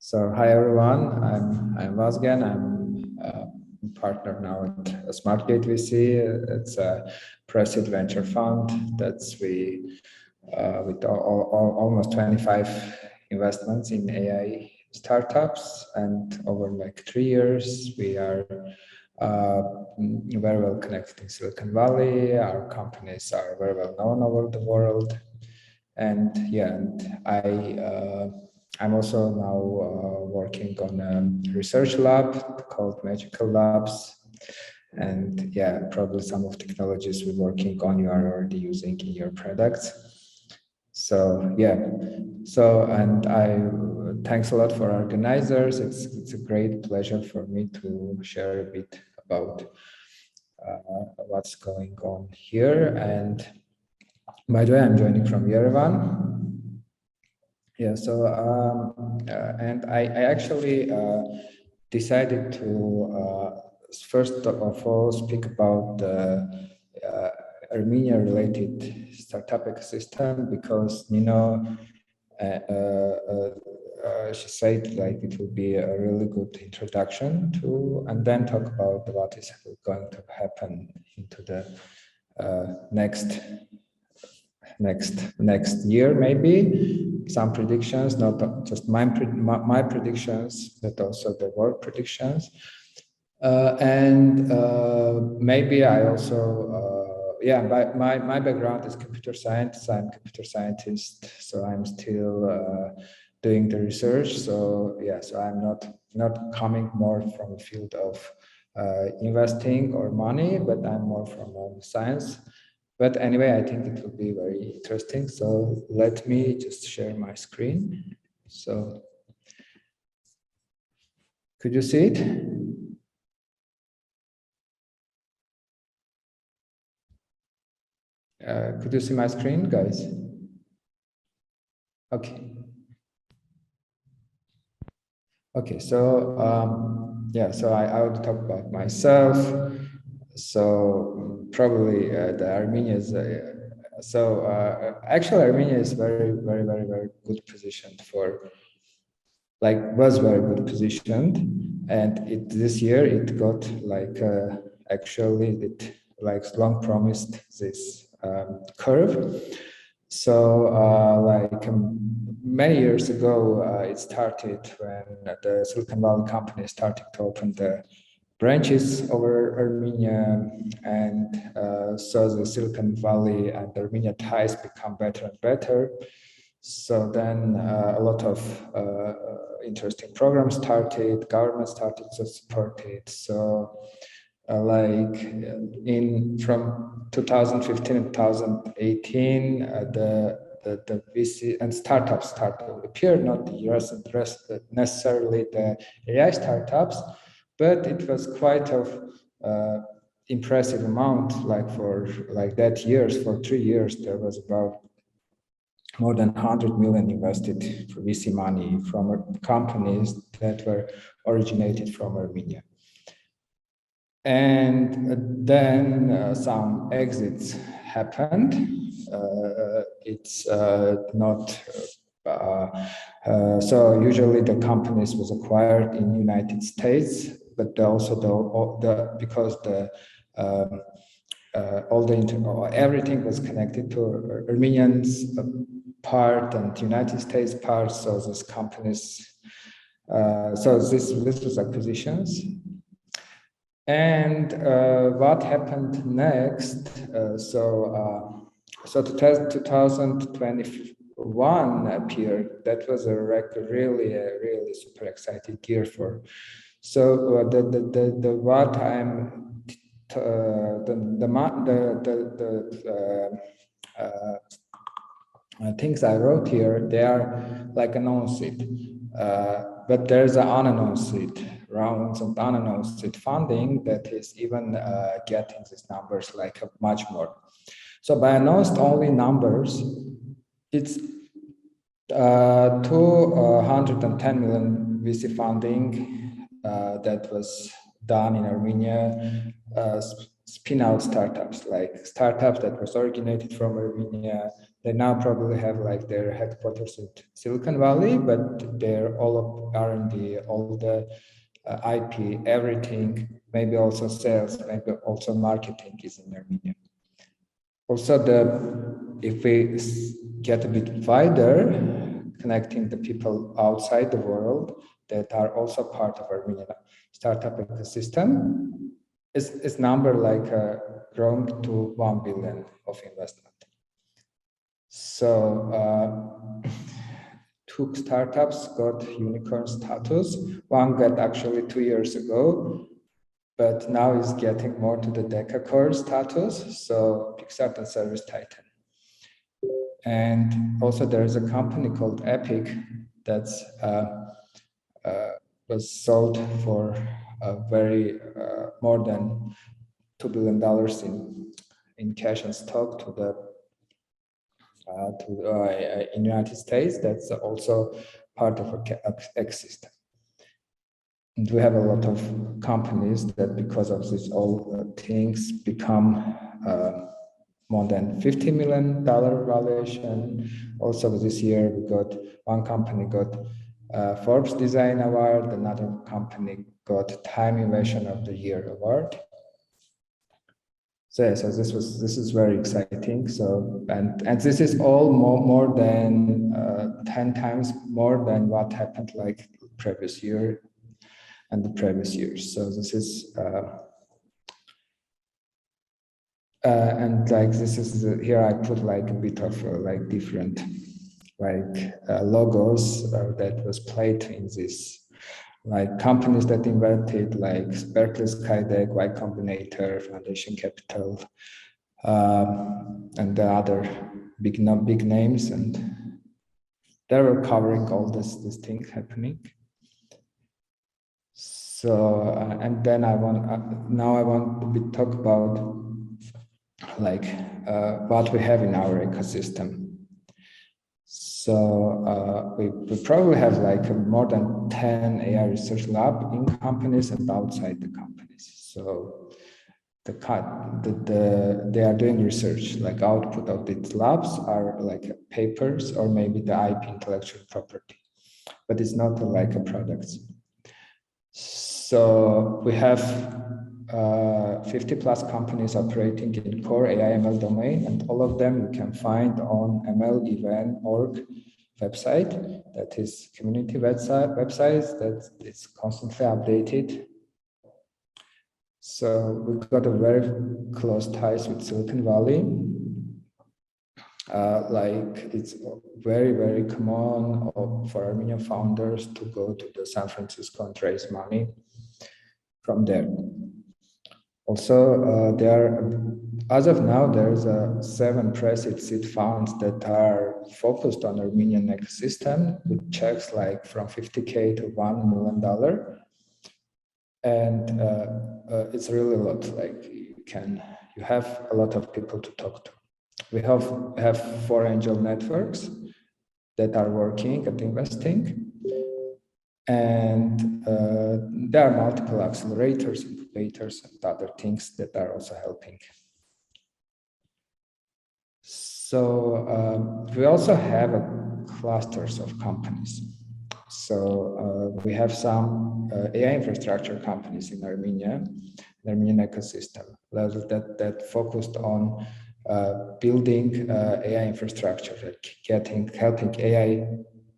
So hi everyone, I'm Vazgen. I'm a partner now at Smartgate VC. It's a pre-seed venture fund that's with almost 25 investments in AI startups, and over like 3 years we are very well connected in Silicon Valley. Our companies are very well known over the world, and I'm also now working on a research lab called Magical Labs. And yeah, probably some of technologies we're working on you are already using in your products. So yeah, and I thanks a lot for organizers. It's a great pleasure for me to share a bit about what's going on here. And by the way, I'm joining from Yerevan. Yeah, so and I actually decided to first of all speak about the Armenia related startup ecosystem, because she said like it will be a really good introduction to, and then talk about what is going to happen into the next year, maybe some predictions, not just my predictions, but also the world predictions. And maybe I also, my background is computer science. I'm a computer scientist, so I'm still doing the research. So yeah, so I'm not coming more from the field of investing or money, but I'm more from science. But anyway, I think it will be very interesting. So let me just share my screen. So could you see it? Could you see my screen, guys? Okay. Okay, so yeah, so I will talk about myself. So probably the Armenias. Actually, Armenia is very good positioned for, like, was very good positioned, and this year it got like actually it like long promised this curve. So many years ago, it started when the Silicon Valley companies started to open the branches over Armenia, and so the Silicon Valley and Armenia ties become better and better. So then a lot of interesting programs started, government started to support it. So from 2015 and 2018, the VC and startups started to appear, not necessarily the AI startups, but it was quite of impressive amount. Like for that years, for 3 years, there was about more than 100 million invested for VC money from companies that were originated from Armenia. And then some exits happened. It's not so usually the companies was acquired in United States, but also because the everything was connected to Armenians part and United States part. So these companies, so this was acquisitions. And what happened next? So 2021 appeared. That was a really super exciting year for. So the what I'm things I wrote here, they are like announced, but there's an unannounced rounds of unannounced funding that is even getting these numbers like much more. So by announced only numbers, it's 210 million VC funding that was done in Armenia, spin out startups, like startups that was originated from Armenia, They now probably have like their headquarters in Silicon Valley, but they're all of R&D, all the IP, everything, maybe also sales, maybe also marketing is in Armenia. Also, if we get a bit wider, connecting the people outside the world that are also part of Armenia startup ecosystem, is number like grown to 1 billion of investment. So two startups got unicorn status. One got actually 2 years ago, but now is getting more to the decacorn status. So Pixart and Service Titan. And also there is a company called Epic that's was sold for very more than $2 billion in cash and stock to the in United States. That's also part of a ecosystem. And we have a lot of companies that, because of this all things, become more than $50 million valuation. Also this year, we got one company got Forbes Design Award, another company got Time Innovation of the Year Award. So yeah, so this is very exciting. So and this is all more than 10 times more than what happened like previous year and the previous years. So this is and like this is here I put like a bit of like different like logos that was played in this, like companies that invested, like Berkeley Skydeck, Y Combinator, Foundation Capital, and the other big names, and they were covering all this thing happening. So and then I want now I want to talk about like what we have in our ecosystem. So we probably have like more than 10 AI research labs in companies and outside the companies. So they are doing research, like output of these labs are like papers or maybe the IP, intellectual property, but it's not like a product. So we have 50 plus companies operating in core AI ML domain, and all of them you can find on mlevn.org website. That is community website that is constantly updated. So we've got a very close ties with Silicon Valley. Like it's very, very common for Armenian founders to go to the San Francisco and raise money from there. Also, as of now, there's 7 pre-seed seed funds that are focused on Armenian ecosystem with checks like from $50K to $1 million. And it's really a lot, like you have a lot of people to talk to. We have 4 angel networks that are working at investing. And there are multiple accelerators, incubators, and other things that are also helping. So we also have clusters of companies. So we have some AI infrastructure companies in Armenia, the Armenian ecosystem, that focused on building AI infrastructure, helping AI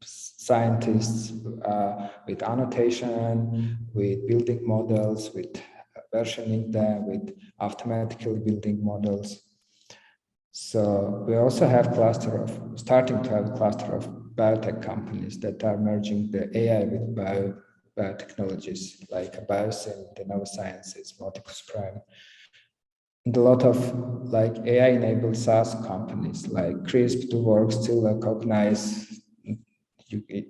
scientists with annotation, with building models, with versioning them, with automatically building models. So we also have starting to have a cluster of biotech companies that are merging the AI with biotechnologies like Biosim, the Neurosciences, Multicus Prime, and a lot of like AI-enabled SaaS companies like CRISP, DoWorks, still Cognize.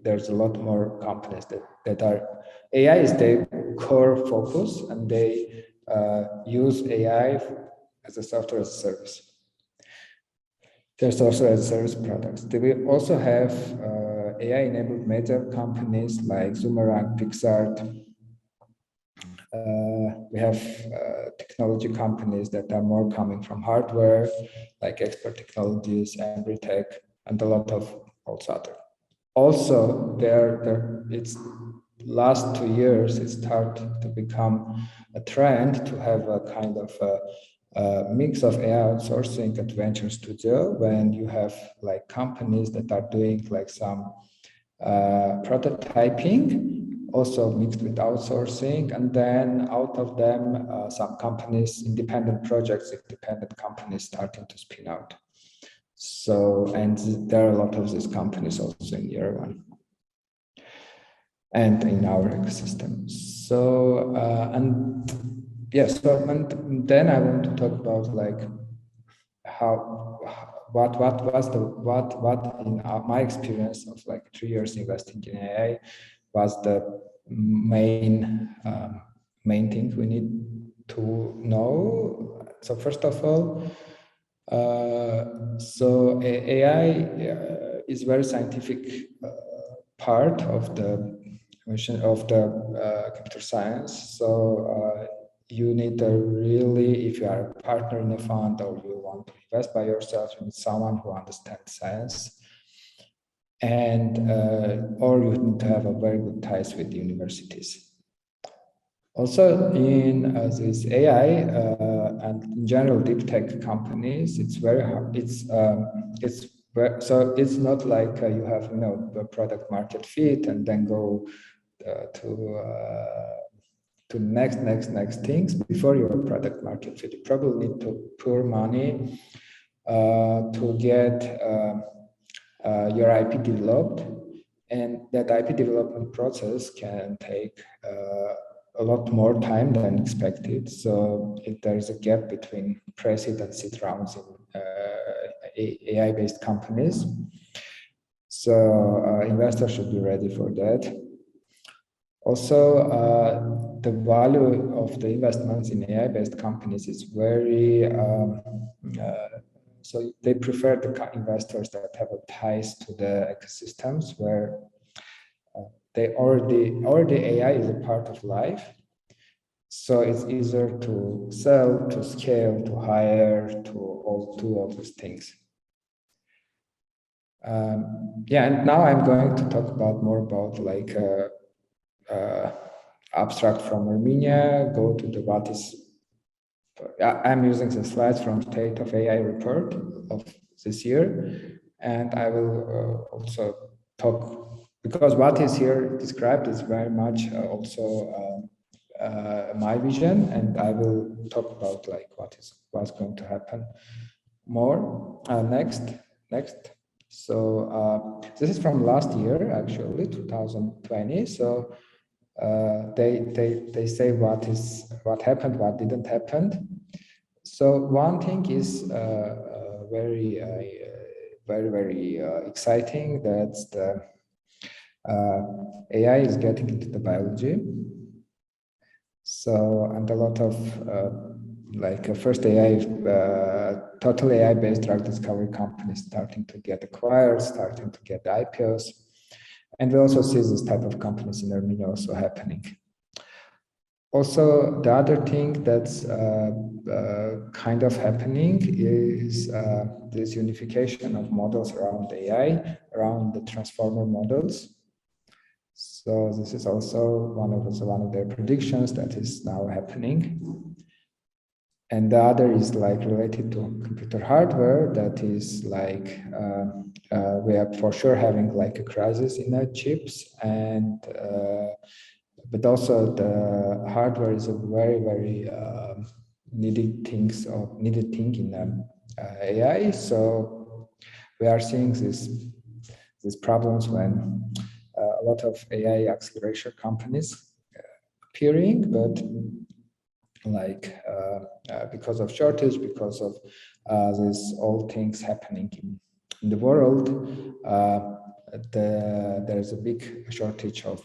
There's a lot more companies that are AI is their core focus, and they use AI as a software as a service. There's also as a service products. We also have AI-enabled major companies like Zoomerang, Pixart, We have technology companies that are more coming from hardware, like Expert Technologies, Embrytech, and a lot of also other. Also, it's last 2 years, it started to become a trend to have a kind of a mix of AI outsourcing at venture studio, when you have like companies that are doing like some prototyping, also mixed with outsourcing, and then out of them, some companies, independent projects, independent companies starting to spin out. So, and there are a lot of these companies also in year one and in our ecosystem. So, and yes, so, and then I want to talk about like what in my experience of like 3 years investing in AI was the main thing we need to know. So first of all, so AI is very scientific part of the computer science. So you need a really, if you are a partner in a fund or you want to invest by yourself, you need someone who understands science, and or you need to have a very good ties with the universities. Also, in this AI and in general deep tech companies, it's very hard. So it's not like you have a product market fit and then go to next things before your product market fit. You probably need to pour money to get your IP developed, and that IP development process can take a lot more time than expected. So if there is a gap between pre-seed and seed rounds in AI-based companies, so investors should be ready for that. Also, the value of the investments in AI-based companies is very, so they prefer the investors that have a ties to the ecosystems where they already AI is a part of life. So it's easier to sell, to scale, to hire, to all these things. Yeah, and now I'm going to talk more about like abstract from Armenia, go to the what is. I'm using the slides from State of AI report of this year, and I will also talk, because what is here described is very much also my vision, and I will talk about like what's going to happen more. Next. So this is from last year, actually, 2020. So they say what happened, what didn't happen. So one thing is very exciting. That's the AI is getting into the biology. So, and a lot of like first AI, total AI-based drug discovery companies starting to get acquired, starting to get IPOs. And we also see this type of companies in Armenia also happening. Also, the other thing that's kind of happening is this unification of models around AI, around the transformer models. So this is also one of their predictions that is now happening. And the other is like related to computer hardware, that is like we are for sure having like a crisis in the chips, and but also the hardware is a very needed thing in AI. So we are seeing these problems when a lot of AI acceleration companies appearing, but like because of shortage, because of these all things happening in the world, there's a big shortage of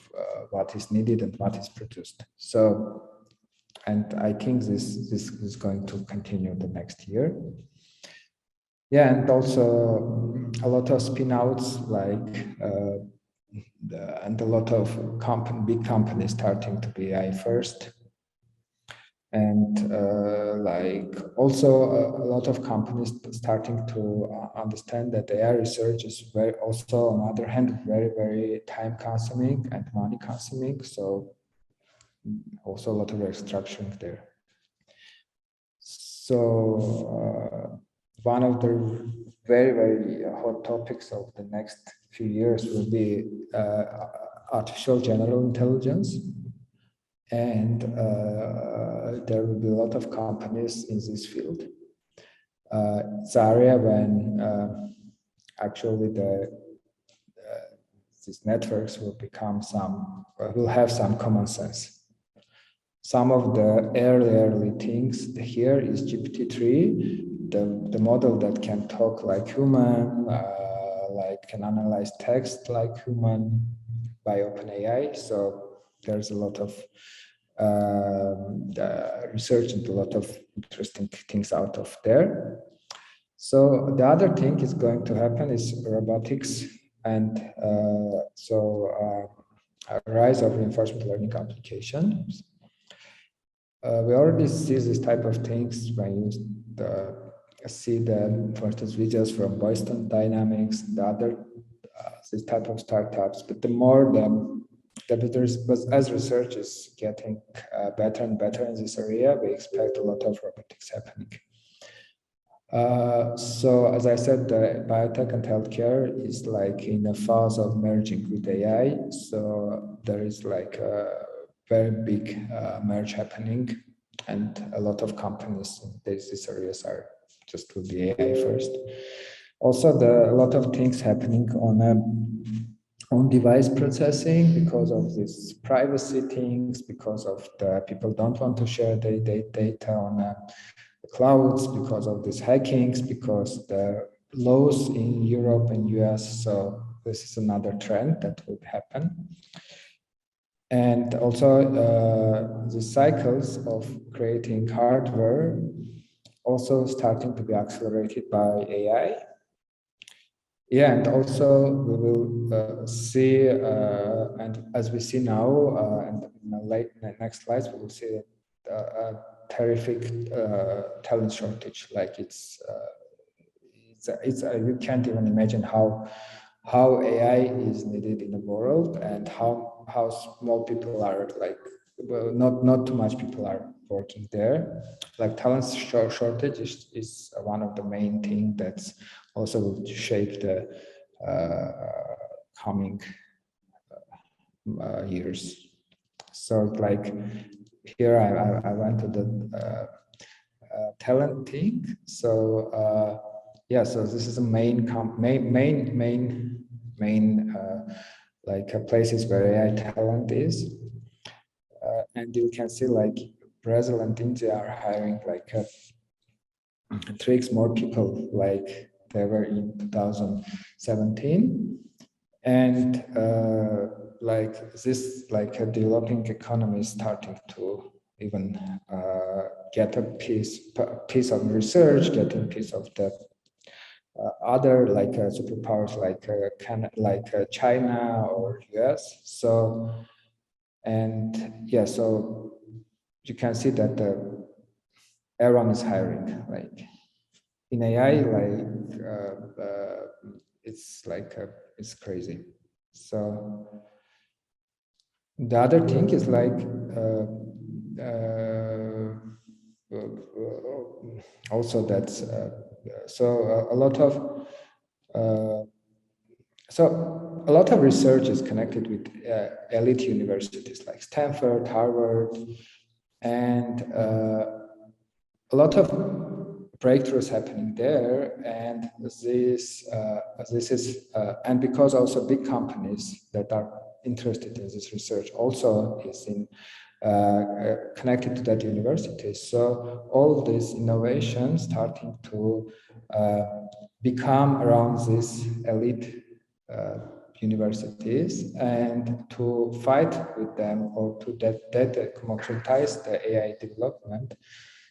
what is needed and what is produced. So, and I think this is going to continue the next year. Yeah, and also a lot of spin-outs, like and a lot of big companies starting to be AI first. And like also a lot of companies starting to understand that AI research is very also on the other hand very time consuming and money consuming, so also a lot of restructuring there. So one of the very hot topics of the next few years will be artificial general intelligence. And there will be a lot of companies in this field. It's an area when actually these networks will become will have some common sense. Some of the early things here is GPT-3, the model that can talk like human, like can analyze text like human by OpenAI. So there's a lot of research and a lot of interesting things out of there. So the other thing is going to happen is robotics, and a rise of reinforcement learning applications. We already see this type of things when you see for instance, videos from Boston Dynamics and the other this type of startups. But the more as research is getting better and better in this area, we expect a lot of robotics happening. So as I said, the biotech and healthcare is like in a phase of merging with AI. So there is like a very big merge happening, and a lot of companies in these areas are just will be AI first. Also, a lot of things happening on device processing because of these privacy things, because of the people don't want to share their data on the clouds, because of these hackings, because the laws in Europe and US. So this is another trend that will happen. And also the cycles of creating hardware also starting to be accelerated by AI. Yeah, and also we will see, and as we see now, and in the next slides, we will see a terrific talent shortage. Like you can't even imagine how AI is needed in the world, and how small people are like, well, not too much people are working there. Like talent shortage is one of the main thing that's also will shape the coming years. So like here I went to the talent thing. So yeah, so this is the main like places where AI talent is, and you can see like Brazil and India are hiring like 3x more people like they were in 2017, and like this like a developing economy is starting to even get a piece of research, getting a piece of the other like superpowers like China or US. So and yeah, so you can see that everyone is hiring like in AI, like it's like it's crazy. So the other thing is like also that's a lot of research is connected with elite universities like Stanford, Harvard, and a lot of breakthroughs happening there. And this is and because also big companies that are interested in this research also is in connected to that university. So all this innovation starting to become around these elite universities, and to fight with them or to democratize the AI development.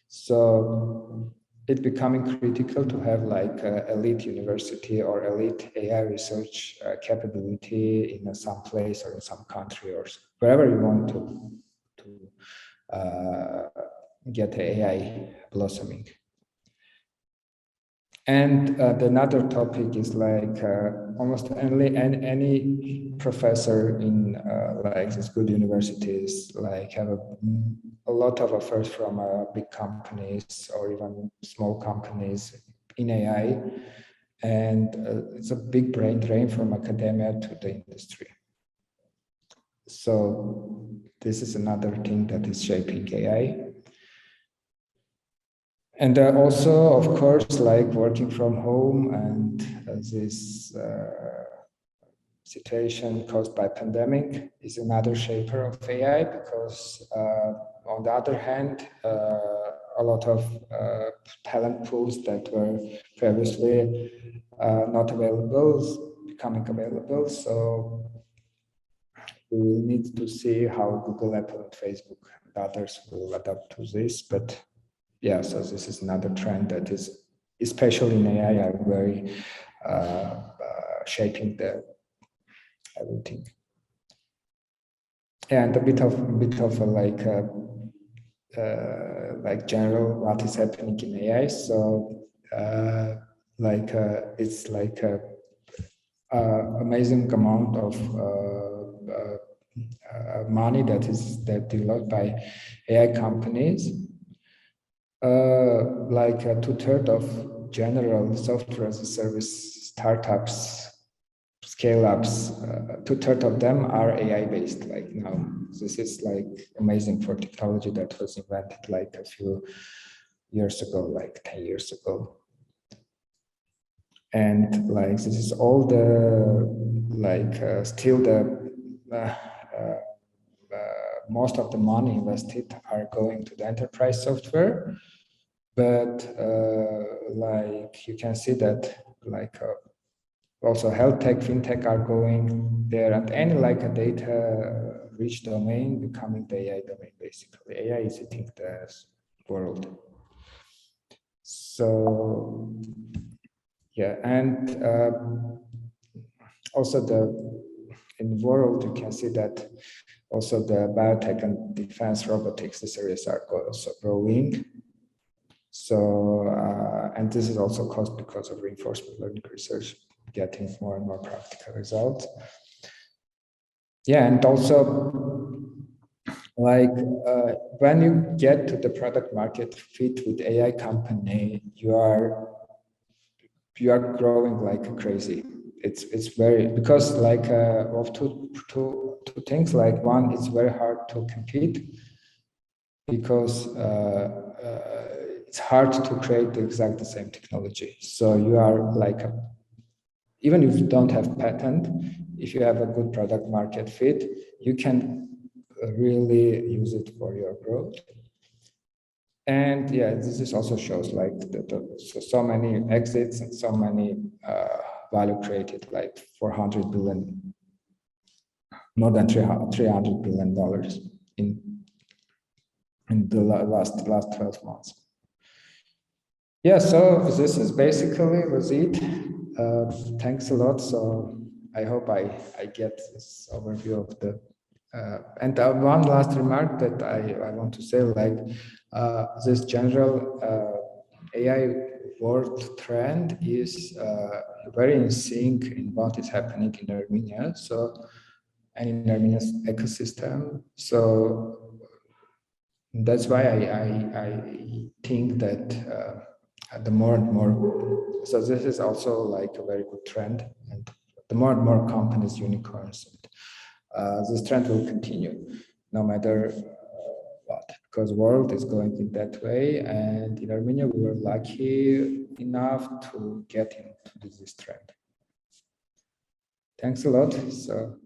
So it's becoming critical to have like elite university or elite AI research capability in some place or in some country or wherever you want to get AI blossoming. And another topic is like almost any professor in like these good universities like have a lot of offers from big companies or even small companies in AI, and it's a big brain drain from academia to the industry. So this is another thing that is shaping AI. And also, of course, like working from home and this situation caused by pandemic is another shaper of AI, because on the other hand, a lot of talent pools that were previously not available is becoming available. So we will need to see how Google, Apple, and Facebook and others will adapt to this. But yeah, so this is another trend that is, especially in AI, are very shaping the everything. And a bit of like general what is happening in AI. So it's like a amazing amount of money that developed by AI companies. Like 2/3 of general software as a service startups, scale-ups, 2/3 of them are AI based. Like now, this is like amazing for technology that was invented like a few years ago, like 10 years ago. And like this is all the like still the most of the money invested are going to the enterprise software, but like you can see that like also health tech, fintech are going there, and any like a data rich domain becoming the AI domain. Basically, AI is eating the world. So yeah, and also in the world you can see that also the biotech and defense robotics, these areas are also growing. So and this is also caused because of reinforcement learning research getting more and more practical results. Yeah, and also like when you get to the product market fit with AI company, you are growing like crazy. It's very, because like of two things. Like one, it's very hard to compete because it's hard to create the exact same technology. So you are like even if you don't have patent, if you have a good product market fit, you can really use it for your growth. And yeah, this also shows like so many exits and so many value created, like 400 billion, more than $300 billion in the last 12 months. Yeah, so this is basically was it. Thanks a lot. So I hope I get this overview of the and one last remark that I want to say, like this general AI world trend is very in sync in what is happening in Armenia. So, and in Armenia's ecosystem. So that's why I think that the more and more, so this is also like a very good trend, and the more and more companies, unicorns, and this trend will continue no matter what, because the world is going in that way, and in Armenia we were lucky enough to get into this trend. Thanks a lot. So